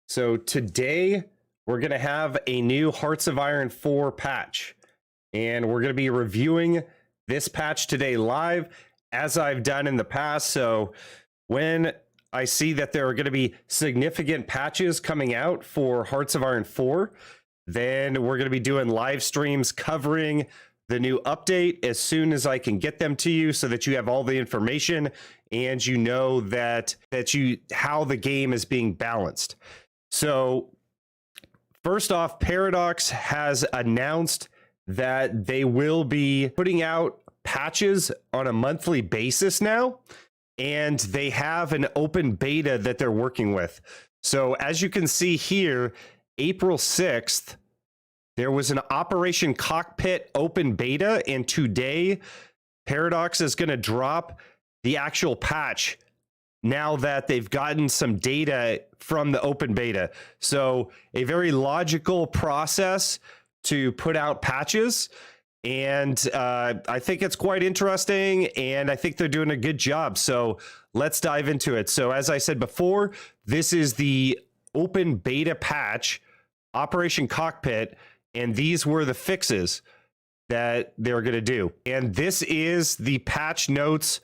So today we're going to have a new Hearts of Iron 4 patch, and we're going to be reviewing this patch today live as I've done in the past. So when I see that there are going to be significant patches coming out for Hearts of Iron 4, then we're going to be doing live streams covering the new update as soon as I can get them to you so that you have all the information and you know that how the game is being balanced. So first off, Paradox has announced that they will be putting out patches on a monthly basis now, and they have an open beta that they're working with. So as you can see here, April 6th, there was an Operation Cockpit open beta, and today Paradox is going to drop the actual patch now that they've gotten some data from the open beta. So a very logical process to put out patches. And I think it's quite interesting, and I think they're doing a good job. So let's dive into it. So as I said before, this is the open beta patch, Operation Cockpit, and these were the fixes that they're going to do. And this is the patch notes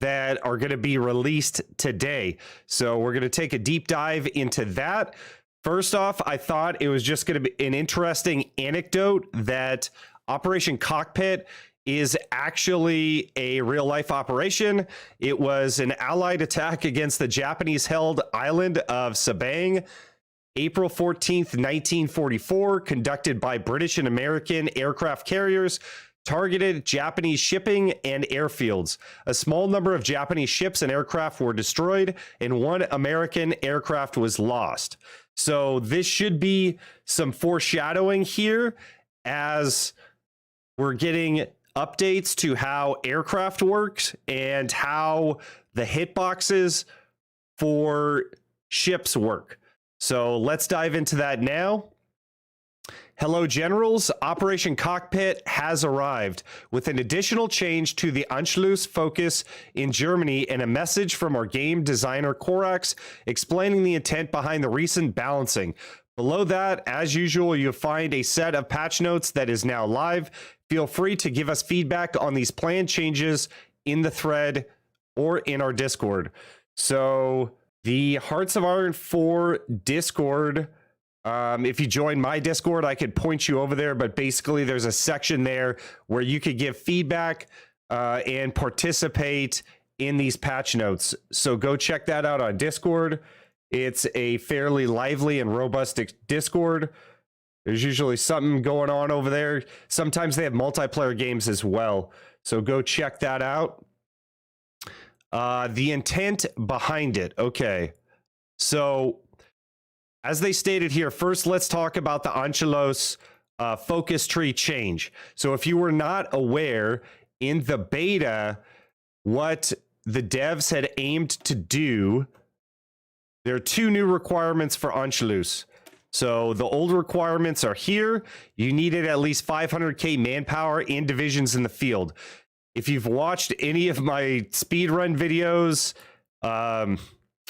that are going to be released today. So we're going to take a deep dive into that. First off, I thought it was just going to be an interesting anecdote that Operation Cockpit is actually a real life operation. It was an allied attack against the Japanese held island of Sabang, April 14th, 1944, conducted by British and American aircraft carriers, targeted Japanese shipping and airfields. A small number of Japanese ships and aircraft were destroyed, and one American aircraft was lost. So this should be some foreshadowing here as we're getting updates to how aircraft works and how the hitboxes for ships work. So let's dive into that now. Hello, Generals. Operation Cockpit has arrived with an additional change to the Anschluss focus in Germany and a message from our game designer Korax explaining the intent behind the recent balancing. Below that, as usual, you'll find a set of patch notes that is now live. Feel free to give us feedback on these planned changes in the thread or in our Discord. So the Hearts of Iron 4 Discord, if you join my Discord, I could point you over there, but basically there's a section there where you could give feedback and participate in these patch notes. So go check that out on Discord. It's a fairly lively and robust Discord. There's usually something going on over there. Sometimes they have multiplayer games as well. So go check that out. The intent behind it. Okay. So as they stated here, first, let's talk about the Anschluss focus tree change. So if you were not aware, in the beta, what the devs had aimed to do, there are two new requirements for Anschluss. So the old requirements are here. You needed at least 500k manpower and divisions in the field. If you've watched any of my speedrun videos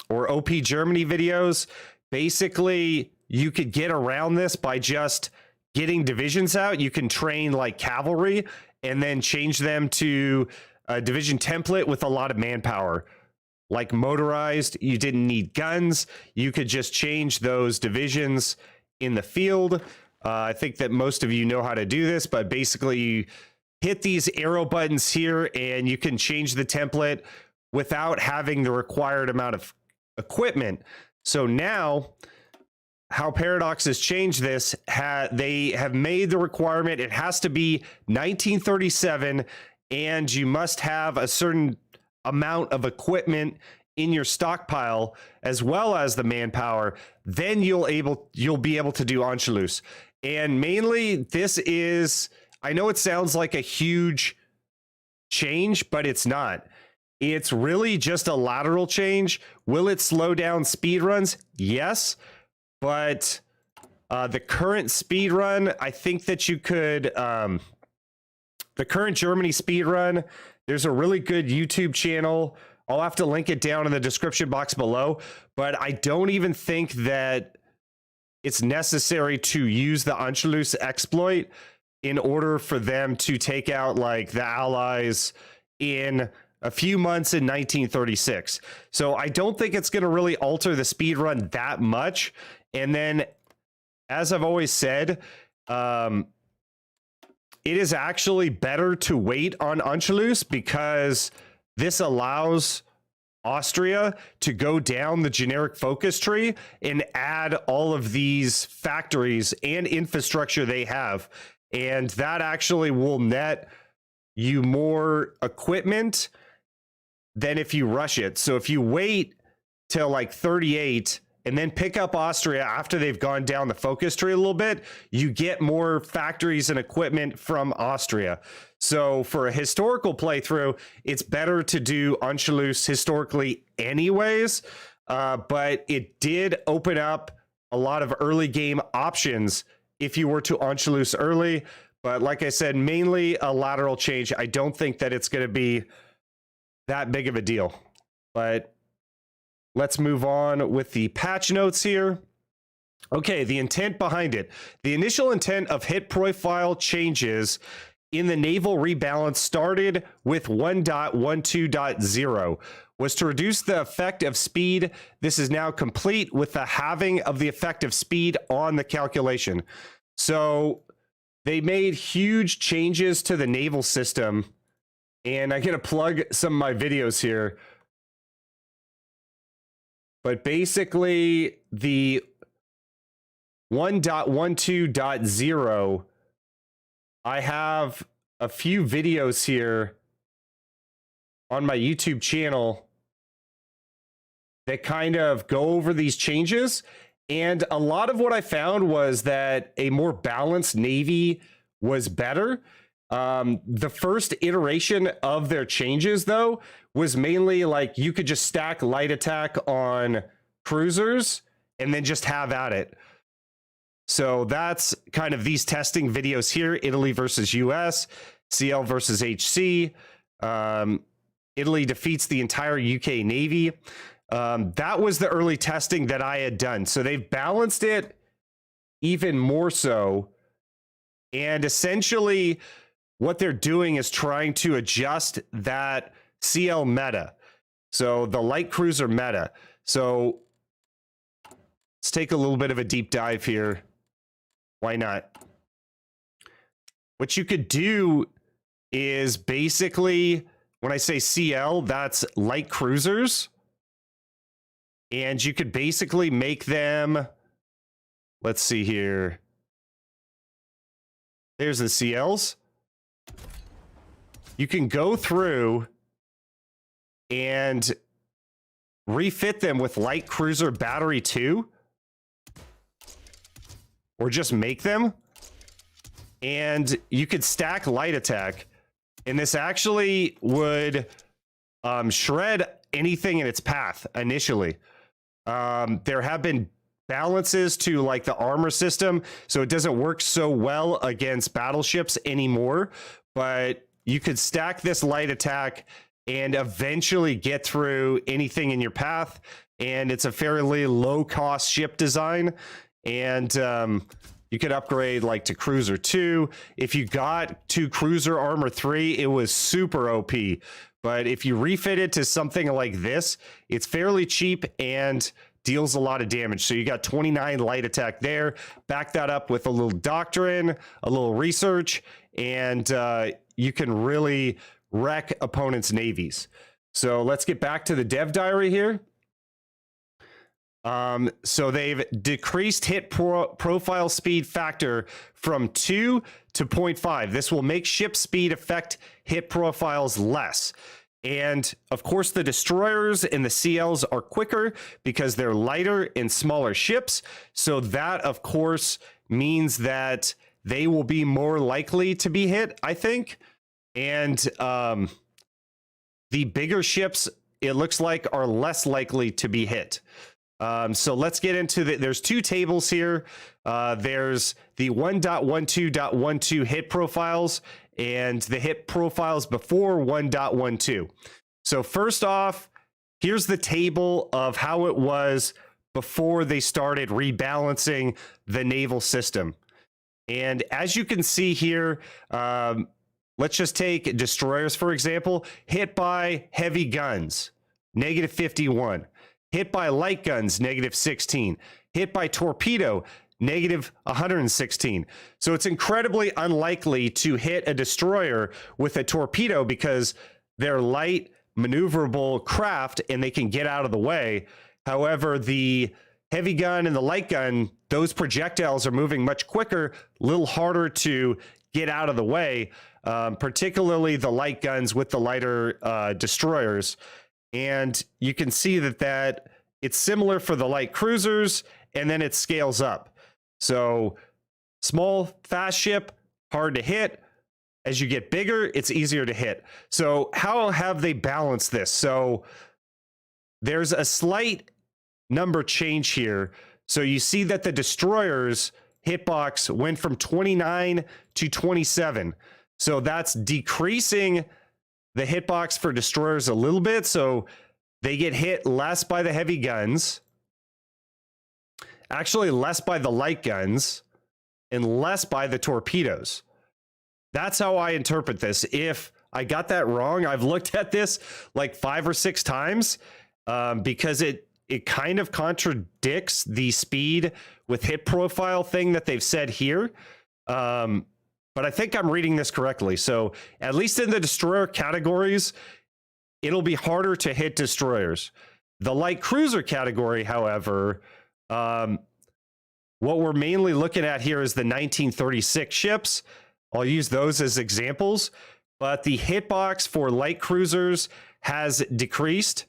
or OP Germany videos, basically you could get around this by just getting divisions out. You can train like cavalry and then change them to a division template with a lot of manpower. Like motorized, you didn't need guns. You could just change those divisions in the field. I think that most of you know how to do this, but basically you hit these arrow buttons here and you can change the template without having the required amount of equipment. So now how Paradox has changed this, they have made the requirement, it has to be 1937 and you must have a certain amount of equipment in your stockpile as well as the manpower. Then you'll be able to do Anschluss. And mainly this is, I know it sounds like a huge change, but it's not. It's really just a lateral change. Will it slow down speed runs? Yes, but the current speed run, I think that you could, the current Germany speed run, there's a really good YouTube channel I'll have to link it down in the description box below, but I don't even think that it's necessary to use the Anschluss exploit in order for them to take out like the Allies in a few months in 1936. So I don't think it's going to really alter the speed run that much. And then, as I've always said, it is actually better to wait on Anschluss because this allows Austria to go down the generic focus tree and add all of these factories and infrastructure they have. And that actually will net you more equipment than if you rush it. So if you wait till like 38 and then pick up Austria after they've gone down the focus tree a little bit, you get more factories and equipment from Austria. So for a historical playthrough, it's better to do Anschluss historically anyways, but it did open up a lot of early game options if you were to Anschluss early. But like I said, mainly a lateral change. I don't think that it's going to be that big of a deal. But let's move on with the patch notes here. Okay, the intent behind it. The initial intent of hit profile changes in the naval rebalance started with 1.12.0 was to reduce the effective speed. This is now complete with the halving of the effective speed on the calculation. So they made huge changes to the naval system, and I'm going to plug some of my videos here. But basically, the 1.12.0, I have a few videos here on my YouTube channel that kind of go over these changes. And a lot of what I found was that a more balanced Navy was better. The first iteration of their changes, though, was mainly like you could just stack light attack on cruisers and then just have at it. So that's kind of these testing videos here. Italy versus US, CL versus HC. Italy defeats the entire UK Navy. That was the early testing that I had done. So they've balanced it even more so. And essentially what they're doing is trying to adjust that CL meta. So the light cruiser meta. So let's take a little bit of a deep dive here. Why not? What you could do is basically, when I say CL, that's light cruisers. And you could basically make them, let's see here. There's the CLs. You can go through and refit them with light cruiser battery 2. Or just make them, and you could stack light attack, and this actually would shred anything in its path initially. There have been balances to like the armor system, so it doesn't work so well against battleships anymore, but you could stack this light attack and eventually get through anything in your path, and it's a fairly low cost ship design. And you could upgrade like to cruiser 2. If you got to cruiser armor 3, it was super OP. But if you refit it to something like this, it's fairly cheap and deals a lot of damage. So you got 29 light attack there. Back that up with a little doctrine, a little research, and you can really wreck opponents' navies. So let's get back to the dev diary here. So they've decreased hit profile speed factor from 2 to 0.5. This will make ship speed affect hit profiles less. And of course, the destroyers and the CLs are quicker because they're lighter and smaller ships. So that, of course, means that they will be more likely to be hit, I think. And the bigger ships, it looks like, are less likely to be hit. So let's get into there's two tables here. There's the 1.12.12 hit profiles and the hit profiles before 1.12. So first off, here's the table of how it was before they started rebalancing the naval system. And as you can see here, let's just take destroyers, for example, hit by heavy guns, -51. Hit by light guns, -16. Hit by torpedo, -116. So it's incredibly unlikely to hit a destroyer with a torpedo because they're light, maneuverable craft and they can get out of the way. However, the heavy gun and the light gun, those projectiles are moving much quicker, a little harder to get out of the way, particularly the light guns with the lighter destroyers. And you can see that it's similar for the light cruisers, and then it scales up. So small, fast ship, hard to hit. As you get bigger, it's easier to hit. So how have they balanced this? So there's a slight number change here. So you see that the destroyers hitbox went from 29 to 27. So that's decreasing the hitbox for destroyers a little bit. So they get hit less by the heavy guns, actually less by the light guns, and less by the torpedoes. That's how I interpret this. If I got that wrong, I've looked at this like 5 or 6 times because it kind of contradicts the speed with hit profile thing that they've said here. But I think I'm reading this correctly. So at least in the destroyer categories, it'll be harder to hit destroyers. The light cruiser category, however, what we're mainly looking at here is the 1936 ships. I'll use those as examples, but the hitbox for light cruisers has decreased.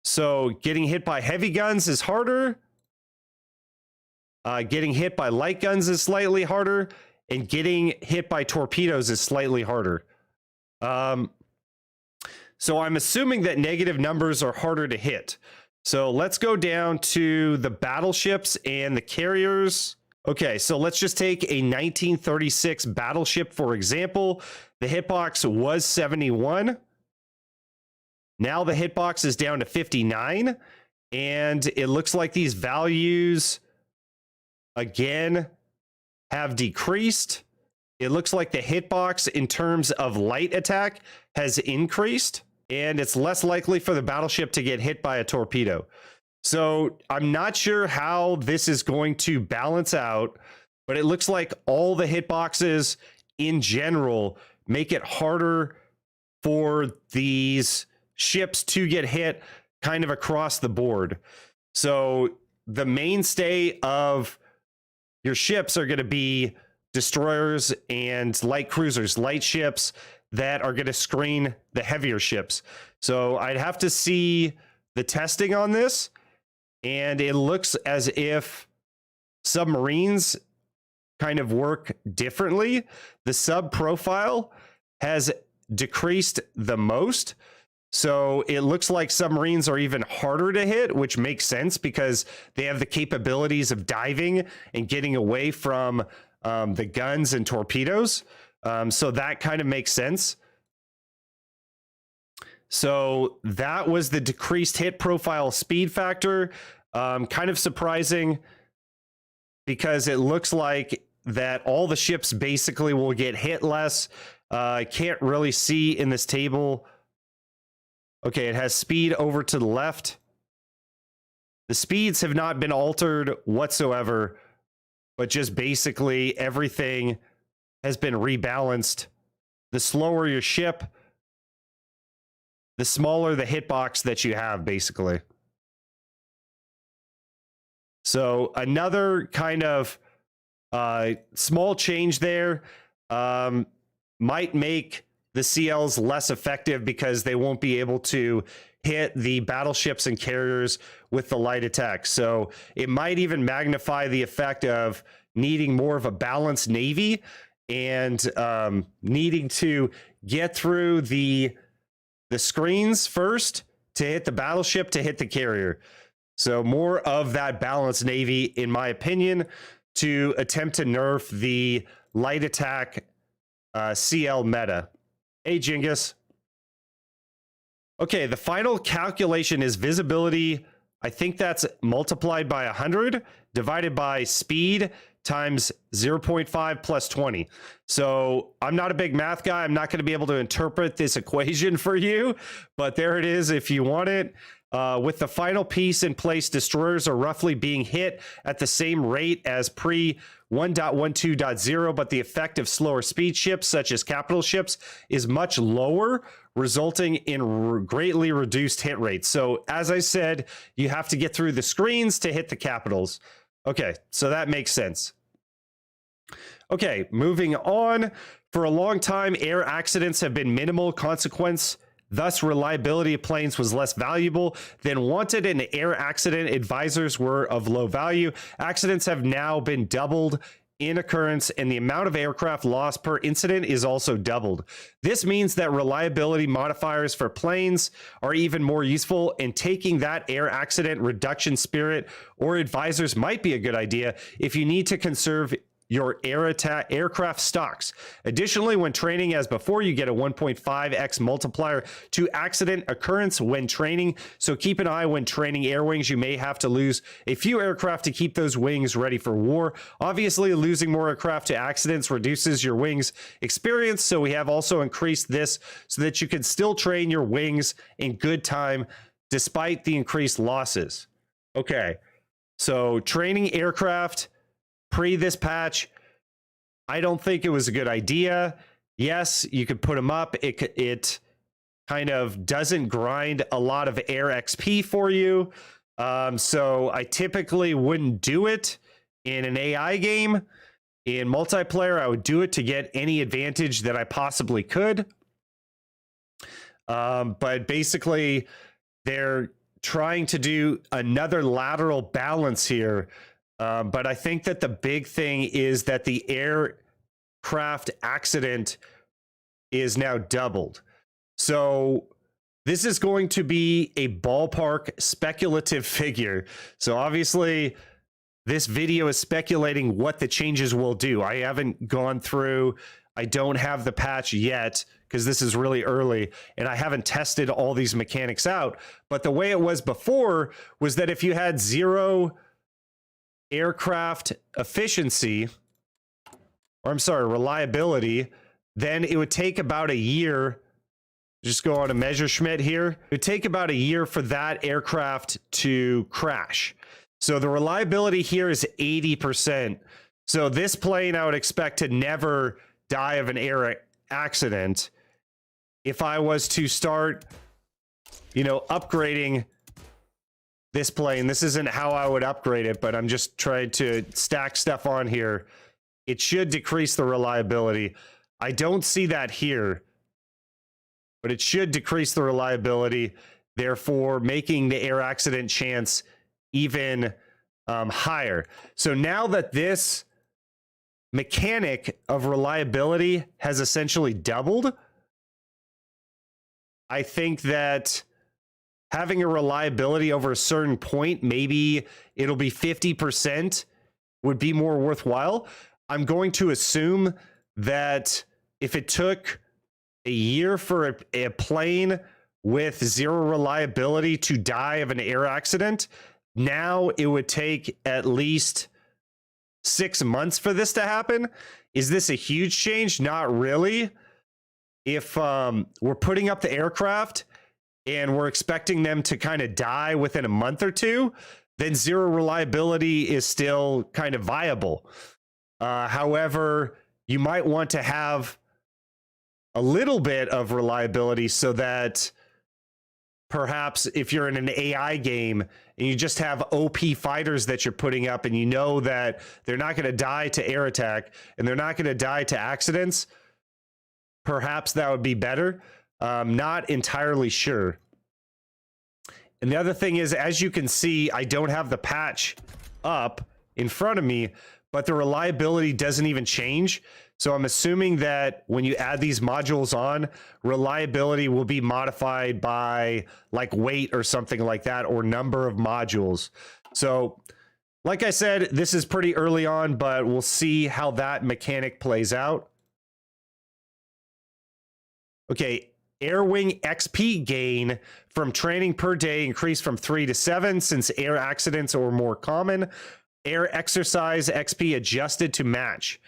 So getting hit by heavy guns is harder. Getting hit by light guns is slightly harder, and getting hit by torpedoes is slightly harder. So I'm assuming that negative numbers are harder to hit. So let's go down to the battleships and the carriers. Okay, so let's just take a 1936 battleship, for example. The hitbox was 71. Now the hitbox is down to 59. And it looks like these values, again, have decreased. It looks like the hitbox in terms of light attack has increased. And it's less likely for the battleship to get hit by a torpedo. So I'm not sure how this is going to balance out, but it looks like all the hitboxes in general make it harder for these ships to get hit kind of across the board. So the mainstay of your ships are going to be destroyers and light cruisers, light ships that are going to screen the heavier ships. So I'd have to see the testing on this. And it looks as if submarines kind of work differently. The sub profile has decreased the most. So it looks like submarines are even harder to hit, which makes sense because they have the capabilities of diving and getting away from the guns and torpedoes. So that kind of makes sense. So that was the decreased hit profile speed factor. Kind of surprising because it looks like that all the ships basically will get hit less. I can't really see in this table. Okay, it has speed over to the left. The speeds have not been altered whatsoever, but just basically everything has been rebalanced. The slower your ship, the smaller the hitbox that you have, basically. So another kind of small change there might make the CLs less effective because they won't be able to hit the battleships and carriers with the light attack. So it might even magnify the effect of needing more of a balanced Navy and needing to get through the screens first to hit the battleship to hit the carrier. So more of that balanced Navy, in my opinion, to attempt to nerf the light attack CL meta. Hey, Jingus. Okay, the final calculation is visibility. I think that's multiplied by 100 divided by speed times 0.5 plus 20. So I'm not a big math guy. I'm not going to be able to interpret this equation for you, but there it is if you want it. With the final piece in place, destroyers are roughly being hit at the same rate as pre 1.12.0, but the effect of slower speed ships, such as capital ships, is much lower, resulting in greatly reduced hit rates. So as I said, you have to get through the screens to hit the capitals. Okay, so that makes sense. Okay, moving on. For a long time, air accidents have been minimal consequence. Thus, reliability of planes was less valuable than wanted, and air accident advisors were of low value. Accidents have now been doubled in occurrence, and the amount of aircraft lost per incident is also doubled. This means that reliability modifiers for planes are even more useful, and taking that air accident reduction spirit or advisors might be a good idea if you need to conserve your aircraft stocks. Additionally, when training as before, you get a 1.5x multiplier to accident occurrence when training. So keep an eye when training air wings. You may have to lose a few aircraft to keep those wings ready for war. Obviously, losing more aircraft to accidents reduces your wings experience. So we have also increased this so that you can still train your wings in good time despite the increased losses. Okay, so training aircraft pre this patch, I don't think it was a good idea. Yes, you could put them up. It kind of doesn't grind a lot of air XP for you. So I typically wouldn't do it in an AI game. In multiplayer, I would do it to get any advantage that I possibly could. But basically, they're trying to do another lateral balance here. But I think that the big thing is that the aircraft accident is now doubled. So this is going to be a ballpark speculative figure. So obviously, this video is speculating what the changes will do. I haven't gone through, I don't have the patch yet because this is really early and I haven't tested all these mechanics out. But the way it was before was that if you had 0 aircraft efficiency, or I'm sorry, reliability, then it would take about a year. Just go on a Messerschmitt here. It would take about a year for that aircraft to crash. So the reliability here is 80%. So this plane I would expect to never die of an air accident. If I was to start, upgrading this plane, this isn't how I would upgrade it, but I'm just trying to stack stuff on here. It should decrease the reliability. I don't see that here, but it should decrease the reliability, therefore making the air accident chance even higher. So now that this mechanic of reliability has essentially doubled, I think that having a reliability over a certain point, maybe it'll be 50%, would be more worthwhile. I'm going to assume that if it took a year for a plane with 0 reliability to die of an air accident, now it would take at least 6 months for this to happen. Is this a huge change? Not really. If we're putting up the aircraft and we're expecting them to kind of die within a month or two, then 0 reliability is still kind of viable. However, you might want to have a little bit of reliability so that perhaps if you're in an AI game and you just have OP fighters that you're putting up and you know that they're not going to die to air attack and they're not going to die to accidents, perhaps that would be better. Not entirely sure. And the other thing is, as you can see, I don't have the patch up in front of me, but the reliability doesn't even change. So I'm assuming that when you add these modules on, reliability will be modified by like weight or something like that, or number of modules. So like I said, this is pretty early on, but we'll see how that mechanic plays out. Okay, Air Wing XP gain from training per day increased from 3 to 7 since air accidents are more common. Air exercise XP adjusted to match.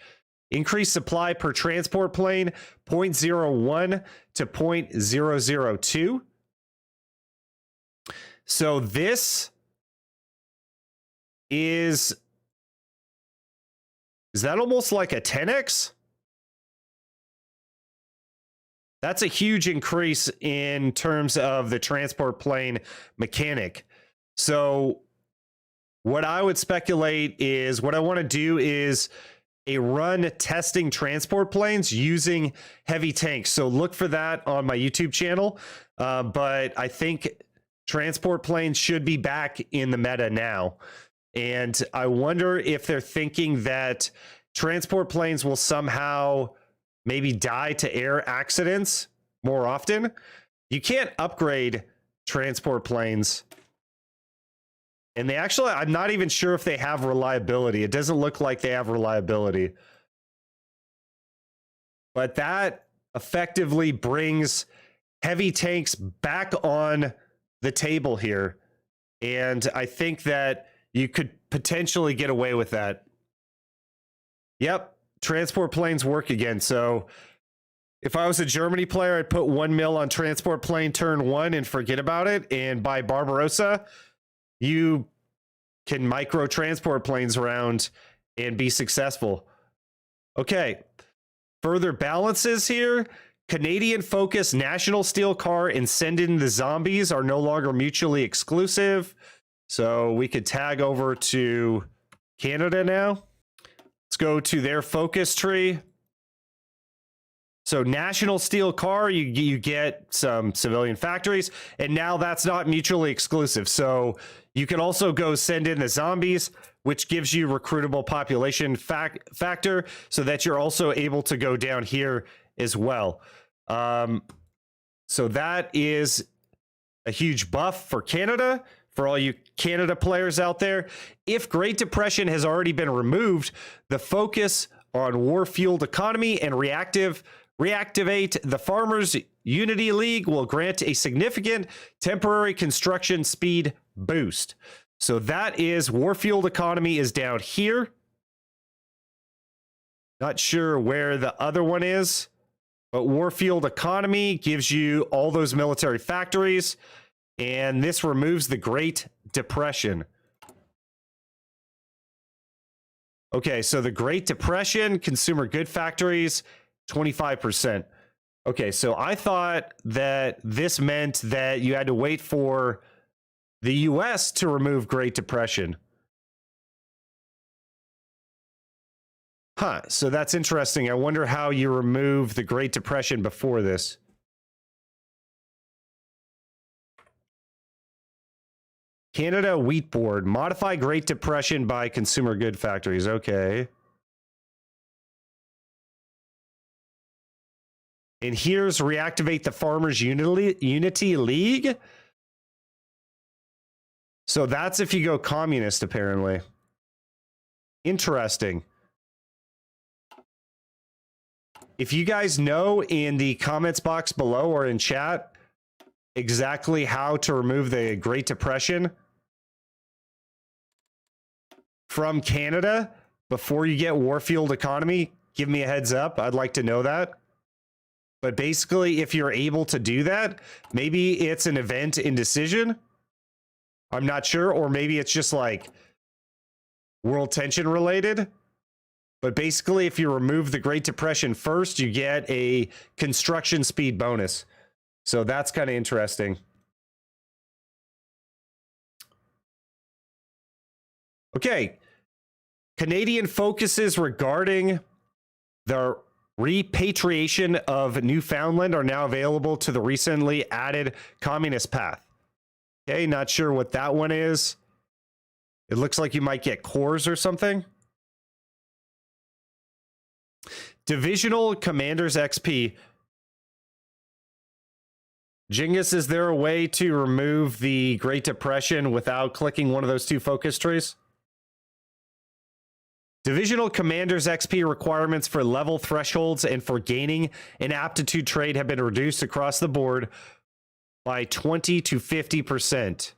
Increased supply per transport plane, 0.01 to 0.002. So this is that almost like a 10x? That's a huge increase in terms of the transport plane mechanic. So what I would speculate is what I want to do is a run testing transport planes using heavy tanks. So look for that on my YouTube channel. But I think transport planes should be back in the meta now. And I wonder if they're thinking that transport planes will somehow maybe die to air accidents more often. You can't upgrade transport planes. And they actually, I'm not even sure if they have reliability. It doesn't look like they have reliability. But that effectively brings heavy tanks back on the table here. And I think that you could potentially get away with that. Yep, transport planes work again. So if I was a Germany player, I'd put 1 mil on transport plane turn 1 and forget about it. And by Barbarossa, you can micro transport planes around and be successful. Okay, further balances here. Canadian focus National Steel Car and Send in the Zombies are no longer mutually exclusive. So we could tag over to Canada now. Let's go to their focus tree. So National Steel Car, you get some civilian factories, and now that's not mutually exclusive. So you can also go Send in the Zombies, which gives you recruitable population factor, so that you're also able to go down here as well. So that is a huge buff for Canada. For all you Canada players out there, if Great Depression has already been removed, the focus on war-fueled economy and reactivate the Farmers Unity League will grant a significant temporary construction speed boost. So that is war-fueled economy is down here. Not sure where the other one is, but war-fueled economy gives you all those military factories. And this removes the Great Depression. Okay, so the Great Depression, consumer good factories, 25%. Okay, so I thought that this meant that you had to wait for the US to remove Great Depression. Huh, so that's interesting. I wonder how you remove the Great Depression before this. Canada Wheat Board. Modify Great Depression by consumer good factories. Okay. And here's reactivate the Farmers Unity League. So that's if you go communist, apparently. Interesting. If you guys know in the comments box below or in chat exactly how to remove the Great Depression from Canada before you get war-fueled economy, give me a heads up. I'd like to know that. But basically, if you're able to do that, maybe it's an event in decision. I'm not sure. Or maybe it's just like world tension related. But basically, if you remove the Great Depression first, you get a construction speed bonus. So that's kind of interesting. Okay. Canadian focuses regarding the repatriation of Newfoundland are now available to the recently added communist path. Okay, not sure what that one is. It looks like you might get cores or something. Divisional Commanders XP. Jingus, is there a way to remove the Great Depression without clicking one of those two focus trees? Divisional commanders' XP requirements for level thresholds and for gaining an aptitude trait have been reduced across the board by 20 to 50%.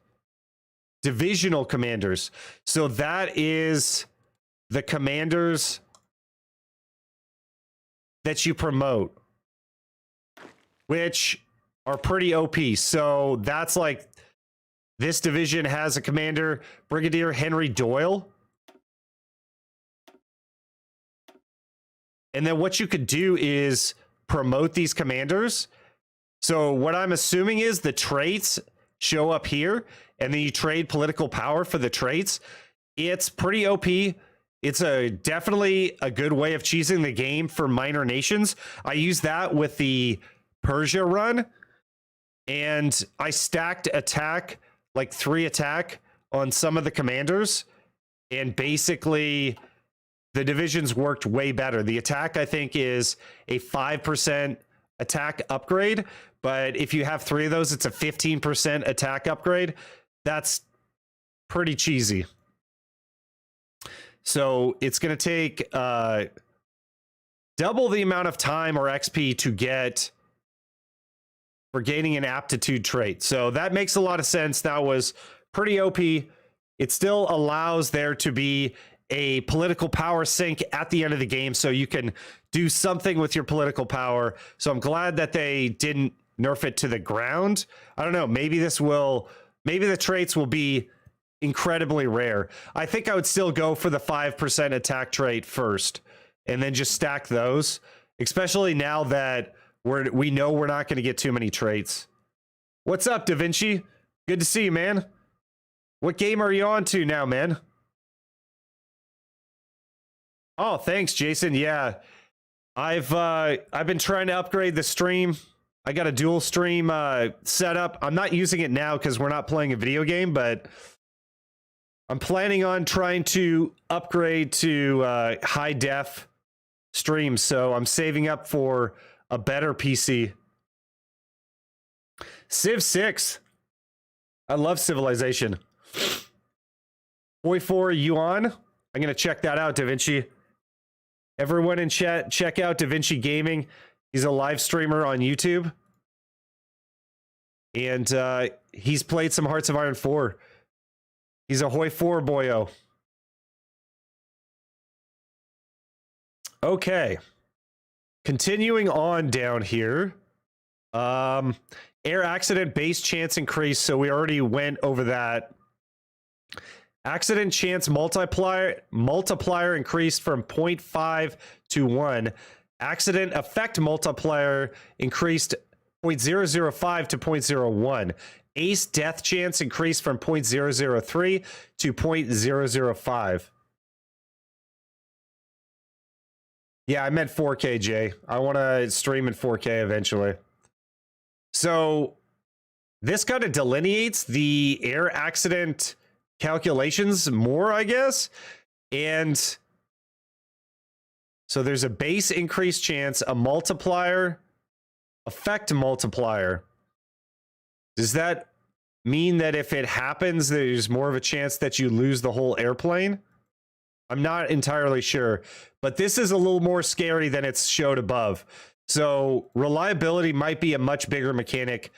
Divisional commanders. So that is the commanders that you promote, which are pretty OP. So that's like, this division has a commander, Brigadier Henry Doyle. And then what you could do is promote these commanders. So what I'm assuming is the traits show up here, and then you trade political power for the traits. It's pretty OP. It's definitely a good way of cheesing the game for minor nations. I used that with the Persia run, and I stacked attack, like 3 attack on some of the commanders, and basically the divisions worked way better. The attack, I think, is a 5% attack upgrade, but if you have 3 of those, it's a 15% attack upgrade. That's pretty cheesy. So it's going to take double the amount of time or XP to get for gaining an aptitude trait. So that makes a lot of sense. That was pretty OP. It still allows there to be a political power sink at the end of the game, so you can do something with your political power. So I'm glad that they didn't nerf it to the ground. I don't know. Maybe the traits will be incredibly rare. I think I would still go for the 5% attack trait first, and then just stack those, especially now that we know we're not going to get too many traits. What's up, Da Vinci? Good to see you, man. What game are you on to now, man? Oh, thanks, Jason. Yeah, I've been trying to upgrade the stream. I got a dual stream set up. I'm not using it now because we're not playing a video game, but I'm planning on trying to upgrade to high def streams. So I'm saving up for a better PC. Civ 6. I love Civilization. HOI4, you on? I'm going to check that out, Da Vinci. Everyone in chat, check out Da Vinci Gaming. He's a live streamer on YouTube. And he's played some Hearts of Iron 4. He's a HOI4 boyo. Okay. Continuing on down here. Air accident base chance increase. So we already went over that. Accident chance multiplier increased from 0.5 to 1. Accident effect multiplier increased 0.005 to 0.01. Ace death chance increased from 0.003 to 0.005. Yeah, I meant 4K, Jay. I want to stream in 4K eventually. So this kind of delineates the air accident calculations more, I guess. And so there's a base increase chance, a multiplier, effect multiplier. Does that mean that if it happens, there's more of a chance that you lose the whole airplane? I'm not entirely sure, but this is a little more scary than it's showed above. So reliability might be a much bigger mechanic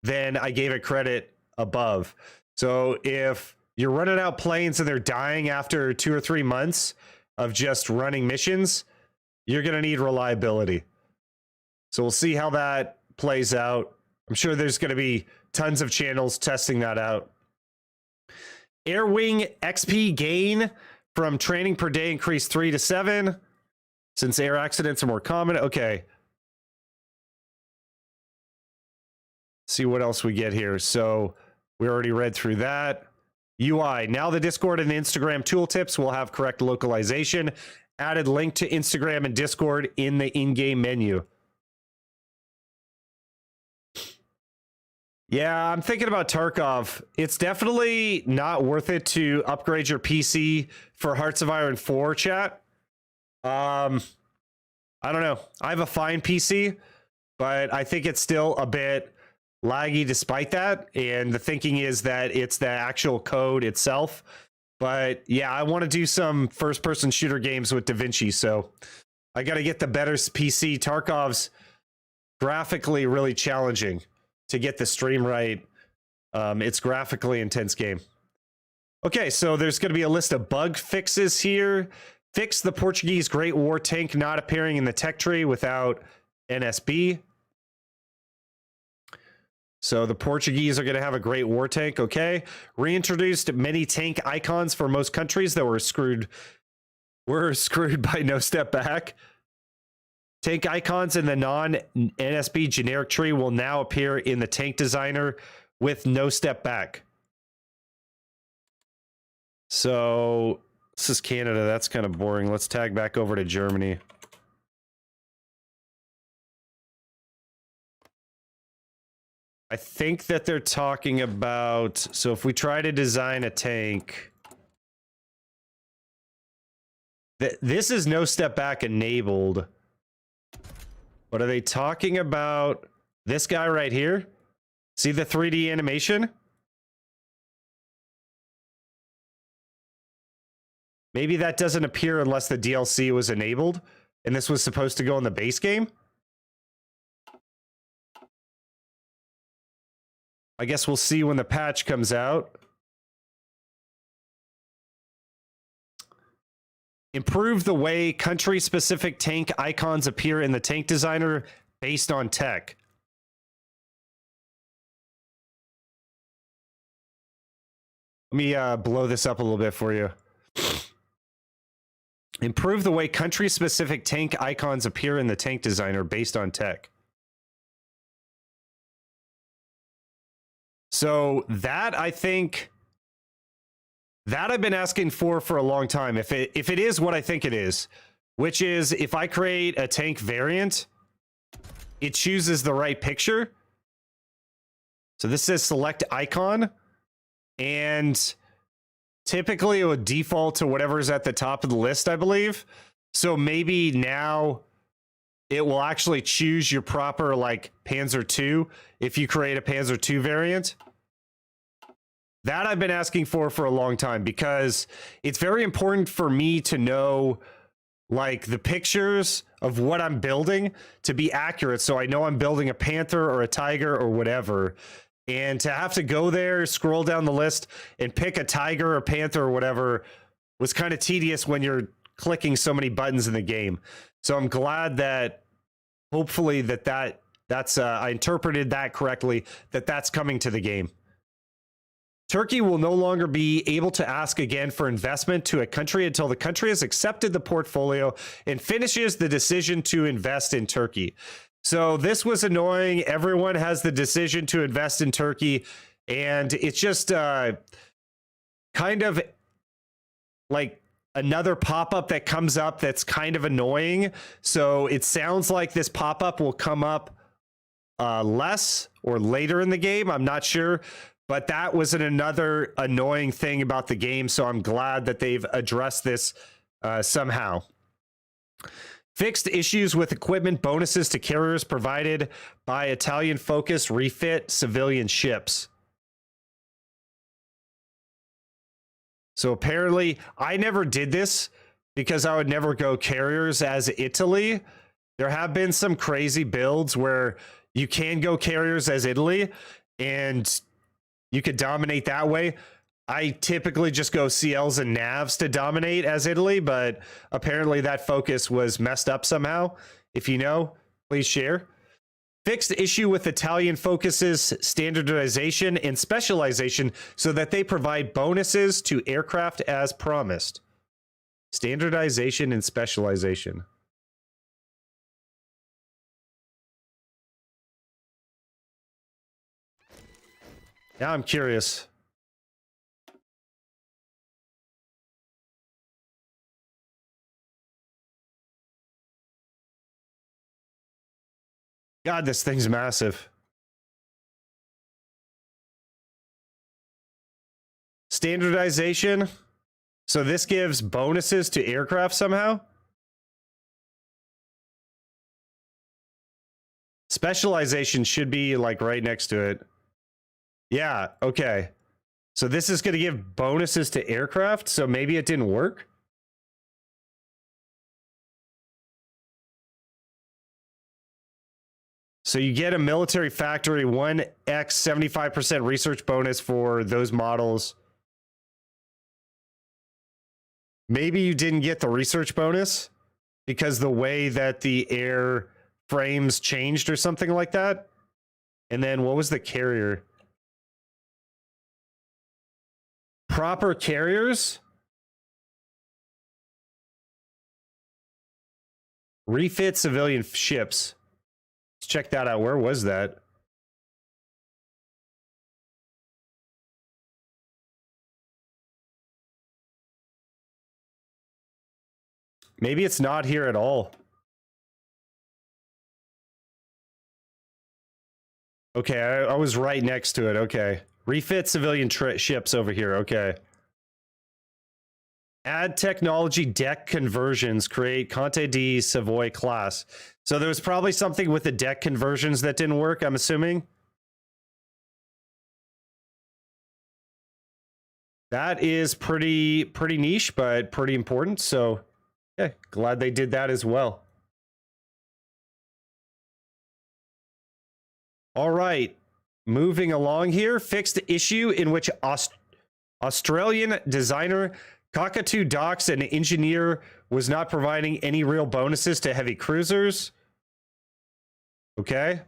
than I gave it credit above. So if you're running out planes and they're dying after 2 or 3 months of just running missions, you're going to need reliability. So we'll see how that plays out. I'm sure there's going to be tons of channels testing that out. Air wing XP gain from training per day increased 3 to 7 since air accidents are more common. Okay. See what else we get here. So we already read through that. UI. Now the Discord and the Instagram tooltips will have correct localization. Added link to Instagram and Discord in the in-game menu. Yeah, I'm thinking about Tarkov. It's definitely not worth it to upgrade your PC for Hearts of Iron 4, chat. I don't know. I have a fine PC, but I think it's still a bit laggy despite that. And the thinking is that it's the actual code itself. But yeah, I want to do some first-person shooter games with DaVinci, so I got to get the better PC. Tarkov's graphically really challenging to get the stream right. It's graphically intense game. Okay, so there's going to be a list of bug fixes here. Fix the Portuguese Great War tank not appearing in the tech tree without NSB. So the Portuguese are going to have a Great War tank, okay. Reintroduced many tank icons for most countries that were screwed by No Step Back. Tank icons in the non-NSB generic tree will now appear in the tank designer with No Step Back. So this is Canada. That's kind of boring. Let's tag back over to Germany. I think that they're talking about, so if we try to design a tank, this is No Step Back enabled. What are they talking about? This guy right here? See the 3D animation? Maybe that doesn't appear unless the DLC was enabled, and this was supposed to go in the base game? I guess we'll see when the patch comes out. Improve the way country-specific tank icons appear in the tank designer based on tech. Let me blow this up a little bit for you. Improve the way country-specific tank icons appear in the tank designer based on tech. So that, I think, that I've been asking for a long time. If it is what I think it is, which is if I create a tank variant, it chooses the right picture. So this says select icon, and typically it would default to whatever's at the top of the list, I believe. So maybe now it will actually choose your proper, like, Panzer II if you create a Panzer II variant. That I've been asking for a long time, because it's very important for me to know, like, the pictures of what I'm building to be accurate, so I know I'm building a Panther or a Tiger or whatever. And to have to go there, scroll down the list, and pick a Tiger or Panther or whatever was kind of tedious when you're clicking so many buttons in the game. So I'm glad that hopefully that's I interpreted that correctly, that's coming to the game. Turkey will no longer be able to ask again for investment to a country until the country has accepted the portfolio and finishes the decision to invest in Turkey. So this was annoying. Everyone has the decision to invest in Turkey, and it's just kind of like another pop-up that comes up that's kind of annoying. So it sounds like this pop-up will come up less or later in the game. I'm not sure. But that was another annoying thing about the game, so I'm glad that they've addressed this somehow. Fixed issues with equipment bonuses to carriers provided by Italian Focus refit civilian ships. So apparently, I never did this because I would never go carriers as Italy. There have been some crazy builds where you can go carriers as Italy, and you could dominate that way. I typically just go CLs and navs to dominate as Italy, but apparently that focus was messed up somehow. If you know, please share. Fixed issue with Italian Focus's standardization and specialization so that they provide bonuses to aircraft as promised. Standardization and specialization. Now I'm curious. God, this thing's massive. Standardization. So this gives bonuses to aircraft somehow. Specialization should be like right next to it. Yeah, okay. So this is going to give bonuses to aircraft. So maybe it didn't work. So you get a military factory 1x 75% research bonus for those models. Maybe you didn't get the research bonus because the way that the air frames changed or something like that. And then what was the carrier? Proper carriers. Refit civilian ships. Let's check that out. Where was that? Maybe it's not here at all. Okay, I was right next to it. Okay. Refit civilian ships over here. Okay. Add technology deck conversions. Create Conte di Savoy class. So there was probably something with the deck conversions that didn't work, I'm assuming. That is pretty niche, but pretty important. So, yeah, glad they did that as well. All right, moving along here. Fixed issue in which Australian designer Cockatoo Docks and engineer was not providing any real bonuses to heavy cruisers. Okay.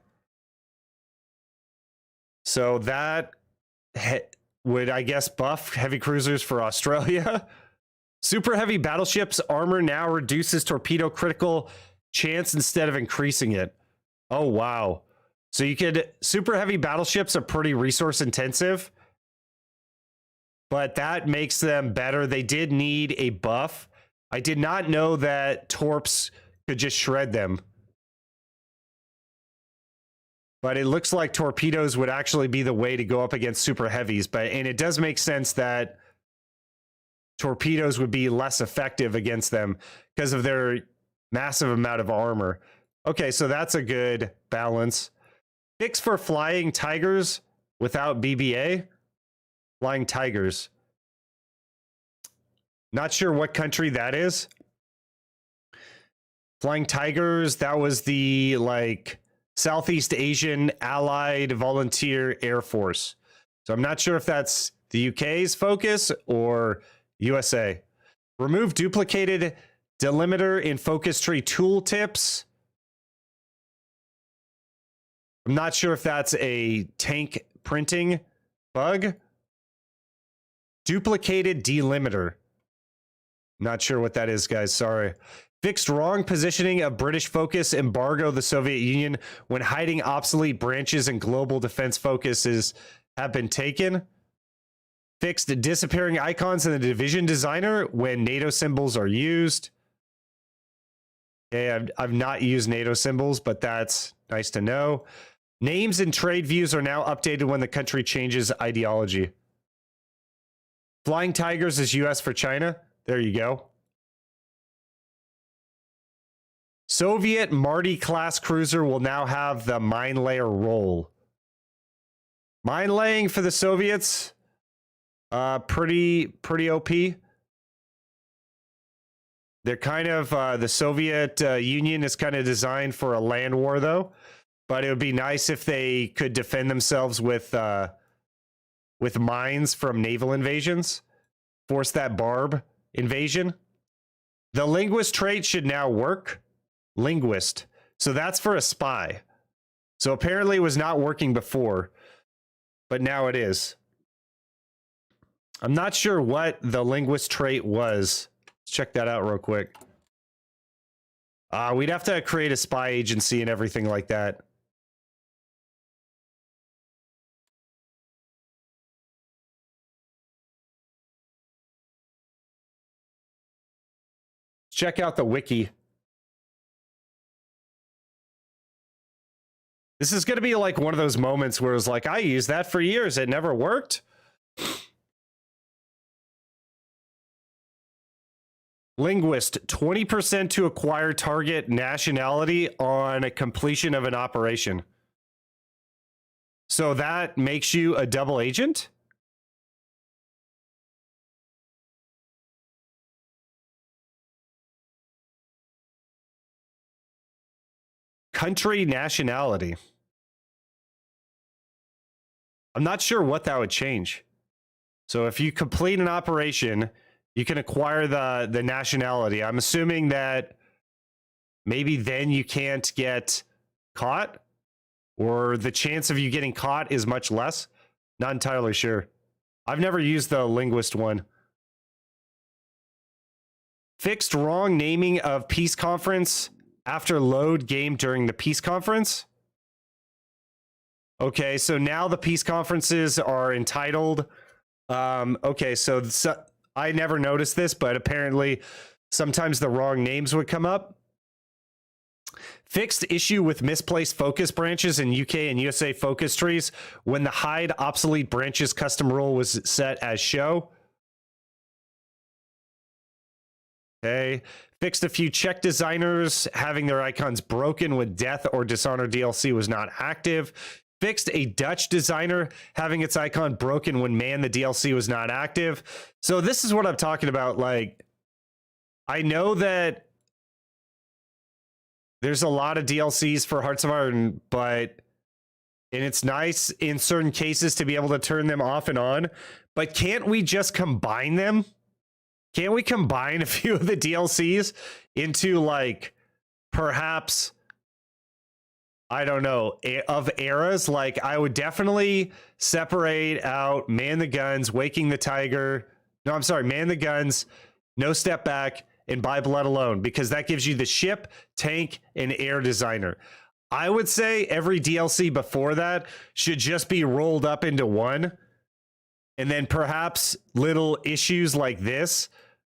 So that would, I guess, buff heavy cruisers for Australia. Super heavy battleships armor now reduces torpedo critical chance instead of increasing it. Oh, wow. So you could, super heavy battleships are pretty resource intensive, but that makes them better. They did need a buff. I did not know that torps could just shred them. But it looks like torpedoes would actually be the way to go up against super heavies. And it does make sense that torpedoes would be less effective against them because of their massive amount of armor. Okay, so that's a good balance. Fix for flying tigers without BBA. Flying tigers. Not sure what country that is. Flying tigers, that was the like Southeast Asian Allied Volunteer Air Force. So I'm not sure if that's the UK's focus or USA. Remove duplicated delimiter in focus tree tooltips. I'm not sure if that's a tank printing bug. Duplicated delimiter. Not sure what that is, guys. Sorry. Fixed wrong positioning of British focus embargo the Soviet Union when hiding obsolete branches and global defense focuses have been taken. Fixed disappearing icons in the division designer when NATO symbols are used. Okay, I've not used NATO symbols, but that's nice to know. Names and trade views are now updated when the country changes ideology. Flying Tigers is US for China. There you go. Soviet Marty class cruiser will now have the mine layer role. Mine laying for the Soviets, pretty OP. They're kind of the Soviet Union is kind of designed for a land war, though. But it would be nice if they could defend themselves with mines from naval invasions. Force that barb invasion. The linguist trait should now work. Linguist. So that's for a spy. So apparently it was not working before, but now it is. I'm not sure what the linguist trait was. Let's check that out real quick. We'd have to create a spy agency and everything like that. Check out the wiki. This is going to be like one of those moments where it's like, I used that for years. It never worked. Linguist, 20% to acquire target nationality on a completion of an operation. So that makes you a double agent? country nationality. I'm not sure what that would change. So if you complete an operation, you can acquire the nationality. I'm assuming that maybe then you can't get caught, or the chance of you getting caught is much less. Not entirely sure. I've never used the linguist one. Fixed wrong naming of peace conference after load game during the peace conference. Okay, so now the peace conferences are entitled. Okay, so I never noticed this, but apparently sometimes the wrong names would come up. Fixed issue with misplaced focus branches in UK and USA focus trees when the hide obsolete branches custom rule was set as show. Okay. Fixed a few Czech designers having their icons broken when Death or Dishonor DLC was not active. Fixed a Dutch designer having its icon broken when Man the DLC was not active. So this is what I'm talking about. Like, I know that there's a lot of DLCs for Hearts of Iron, and it's nice in certain cases to be able to turn them off and on, but can't we just combine them? Can't we combine a few of the DLCs into, like, perhaps, I don't know, of eras? Like, I would definitely separate out Man the Guns, Waking the Tiger. No, I'm sorry, Man the Guns, No Step Back, and By Blood Alone, because that gives you the ship, tank, and air designer. I would say every DLC before that should just be rolled up into one. And then perhaps little issues like this,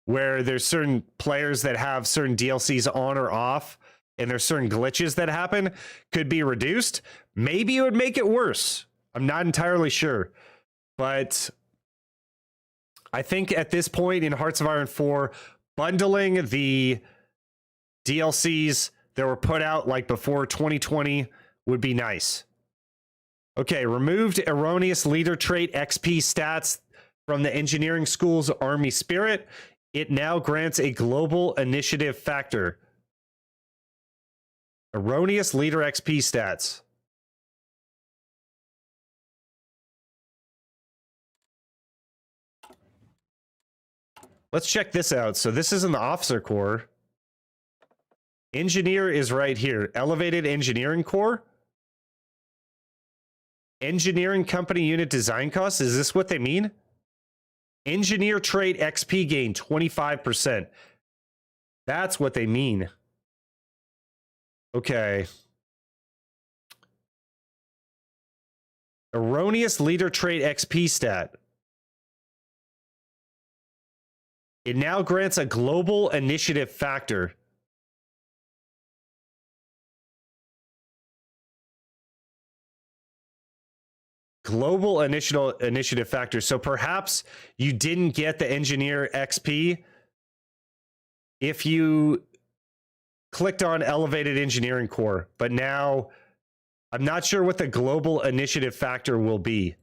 where there's certain players that have certain DLCs on or off, and there's certain glitches that happen, could be reduced. Maybe it would make it worse. I'm not entirely sure. But I think at this point in Hearts of Iron 4, bundling the DLCs that were put out like before 2020 would be nice. Okay, removed erroneous leader trait XP stats from the engineering school's Army Spirit. It now grants a global initiative factor. Erroneous leader XP stats. Let's check this out. So this is in the officer corps. Engineer is right here. Elevated engineering corps. Engineering company unit design costs. Is this what they mean? Engineer trait XP gain 25%. That's what they mean. Okay. Erroneous leader trait XP stat. It now grants a global initiative factor. Global initiative factor. So perhaps you didn't get the engineer XP if you clicked on elevated engineering core, but now I'm not sure what the global initiative factor will be.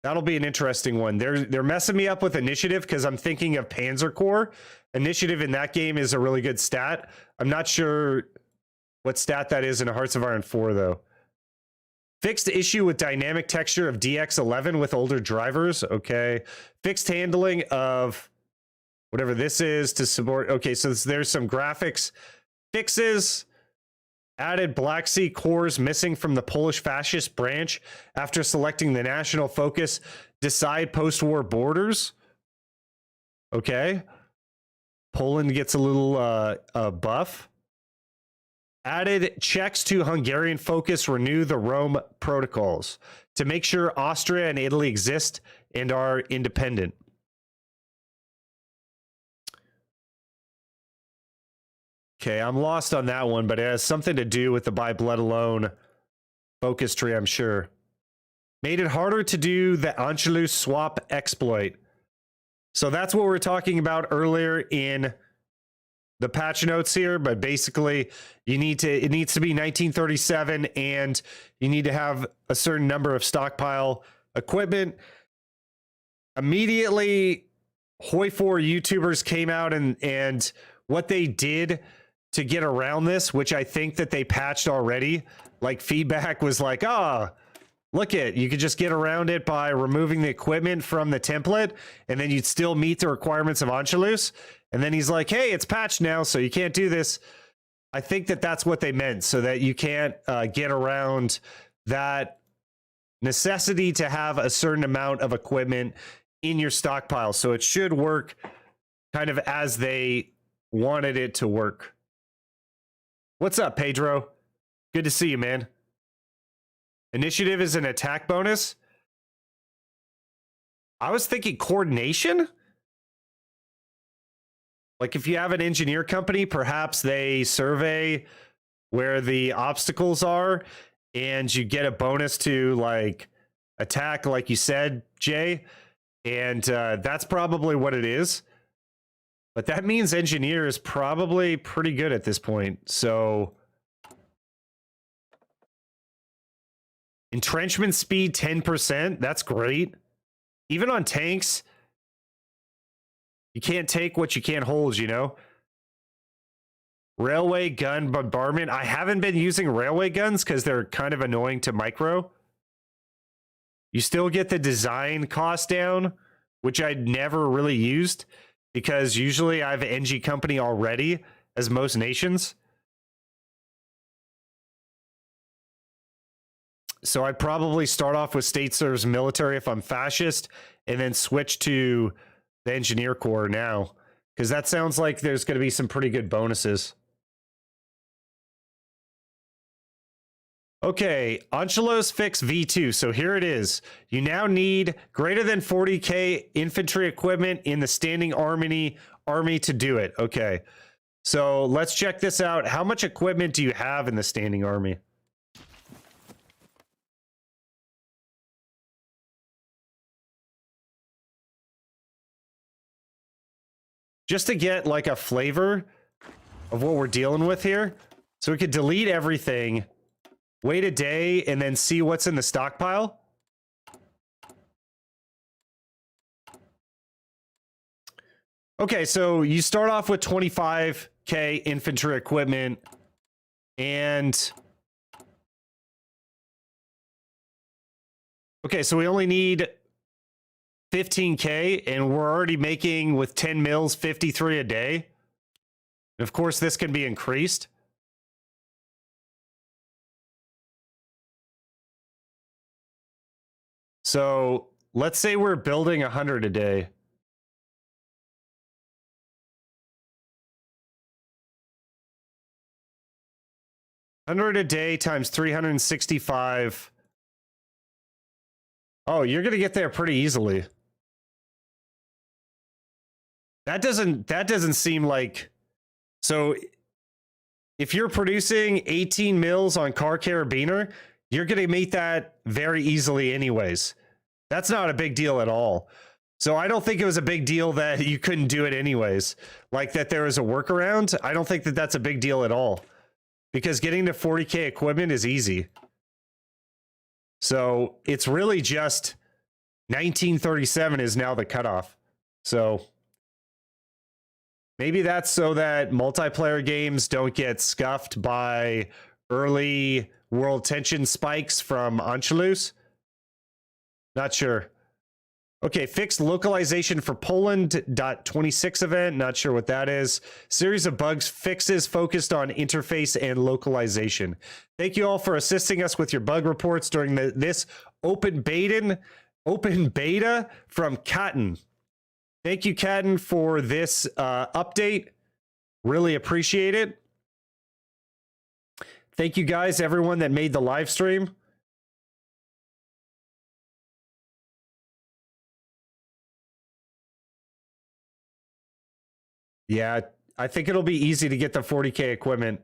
That'll be an interesting one. They're messing me up with initiative because I'm thinking of Panzer Corps. Initiative in that game is a really good stat. I'm not sure what stat that is in Hearts of Iron 4, though. Fixed issue with dynamic texture of DX11 with older drivers. Okay. Fixed handling of whatever this is to support. Okay, so there's some graphics fixes. Added Black Sea cores missing from the Polish fascist branch after selecting the national focus. Decide post-war borders. Okay. Poland gets a little buff. Added checks to Hungarian focus. Renew the Rome protocols to make sure Austria and Italy exist and are independent. Okay, I'm lost on that one, but it has something to do with the By Blood Alone focus tree, I'm sure. Made it harder to do the Anschluss swap exploit. So that's what we were talking about earlier in the patch notes here, but basically it needs to be 1937 and you need to have a certain number of stockpile equipment. Immediately HOI4 YouTubers came out and what they did to get around this, which I think that they patched already, like feedback was like, look it, you could just get around it by removing the equipment from the template, and then you'd still meet the requirements of Anschluss. And then he's like, hey, it's patched now, so you can't do this. I think that that's what they meant, so that you can't get around that necessity to have a certain amount of equipment in your stockpile. So it should work kind of as they wanted it to work. What's up, Pedro? Good to see you, man. Initiative is an attack bonus. I was thinking coordination. Like if you have an engineer company, perhaps they survey where the obstacles are and you get a bonus to like attack, like you said, Jay. And that's probably what it is. But that means engineer is probably pretty good at this point. So entrenchment speed 10%. That's great. Even on tanks, you can't take what you can't hold, you know? Railway gun bombardment. I haven't been using railway guns because they're kind of annoying to micro. You still get the design cost down, which I'd never really used because usually I have an NG company already, as most nations. So I'd probably start off with state serves military if I'm fascist, and then switch to the engineer corps now, because that sounds like there's going to be some pretty good bonuses. Okay, Anschluss fix V2. So here it is. You now need greater than 40k infantry equipment in the standing army to do it. Okay, so let's check this out. How much equipment do you have in the standing army? Just to get like a flavor of what we're dealing with here. So we could delete everything, wait a day, and then see what's in the stockpile. Okay, so you start off with 25k infantry equipment, and okay, so we only need 15k, and we're already making with 10 mils 53 a day. And of course, this can be increased. So let's say we're building 100 a day. $100 a day times 365. Oh, you're gonna get there pretty easily. That doesn't seem like. So if you're producing 18 mils on car carabiner, you're going to meet that very easily anyways. That's not a big deal at all. So I don't think it was a big deal that you couldn't do it anyways. Like that there was a workaround. I don't think that that's a big deal at all. Because getting to 40k equipment is easy. So it's really just 1937 is now the cutoff. So maybe that's so that multiplayer games don't get scuffed by early world tension spikes from Anschluss. Not sure. Okay, fixed localization for Poland .26 event. Not sure what that is. Series of bugs fixes focused on interface and localization. Thank you all for assisting us with your bug reports during this open beta from Cotton. Thank you, Cotton, for this update. Really appreciate it. Thank you guys, everyone that made the live stream. Yeah, I think it'll be easy to get the 40k equipment.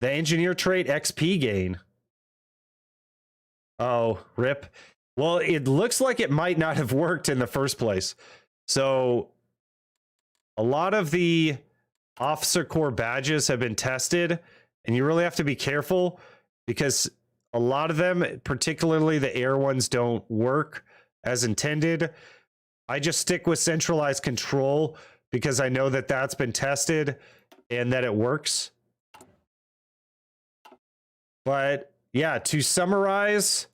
The engineer trait XP gain. Oh, rip. Well, it looks like it might not have worked in the first place. So a lot of the officer corps badges have been tested, and you really have to be careful because a lot of them, particularly the air ones, don't work as intended. I just stick with centralized control because I know that that's been tested and that it works. But yeah, to summarize,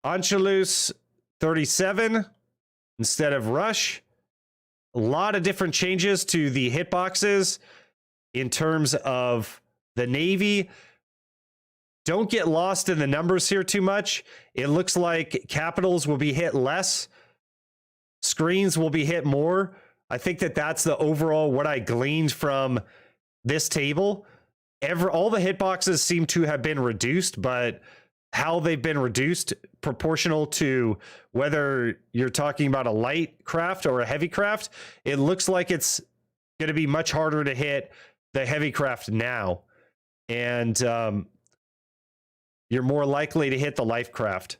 Anschluss 37 instead of rush. A lot of different changes to the hitboxes in terms of the Navy. Don't get lost in the numbers here too much. It looks like capitals will be hit less. Screens will be hit more. I think that that's the overall what I gleaned from this table. All the hitboxes seem to have been reduced, but how they've been reduced proportional to whether you're talking about a light craft or a heavy craft, it looks like it's going to be much harder to hit the heavy craft now. And you're more likely to hit the light craft.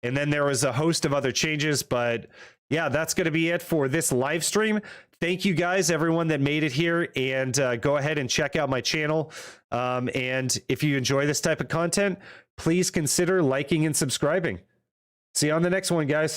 And then there was a host of other changes, but yeah, that's going to be it for this live stream. Thank you guys, everyone that made it here, and go ahead and check out my channel. And if you enjoy this type of content, please consider liking and subscribing. See you on the next one, guys.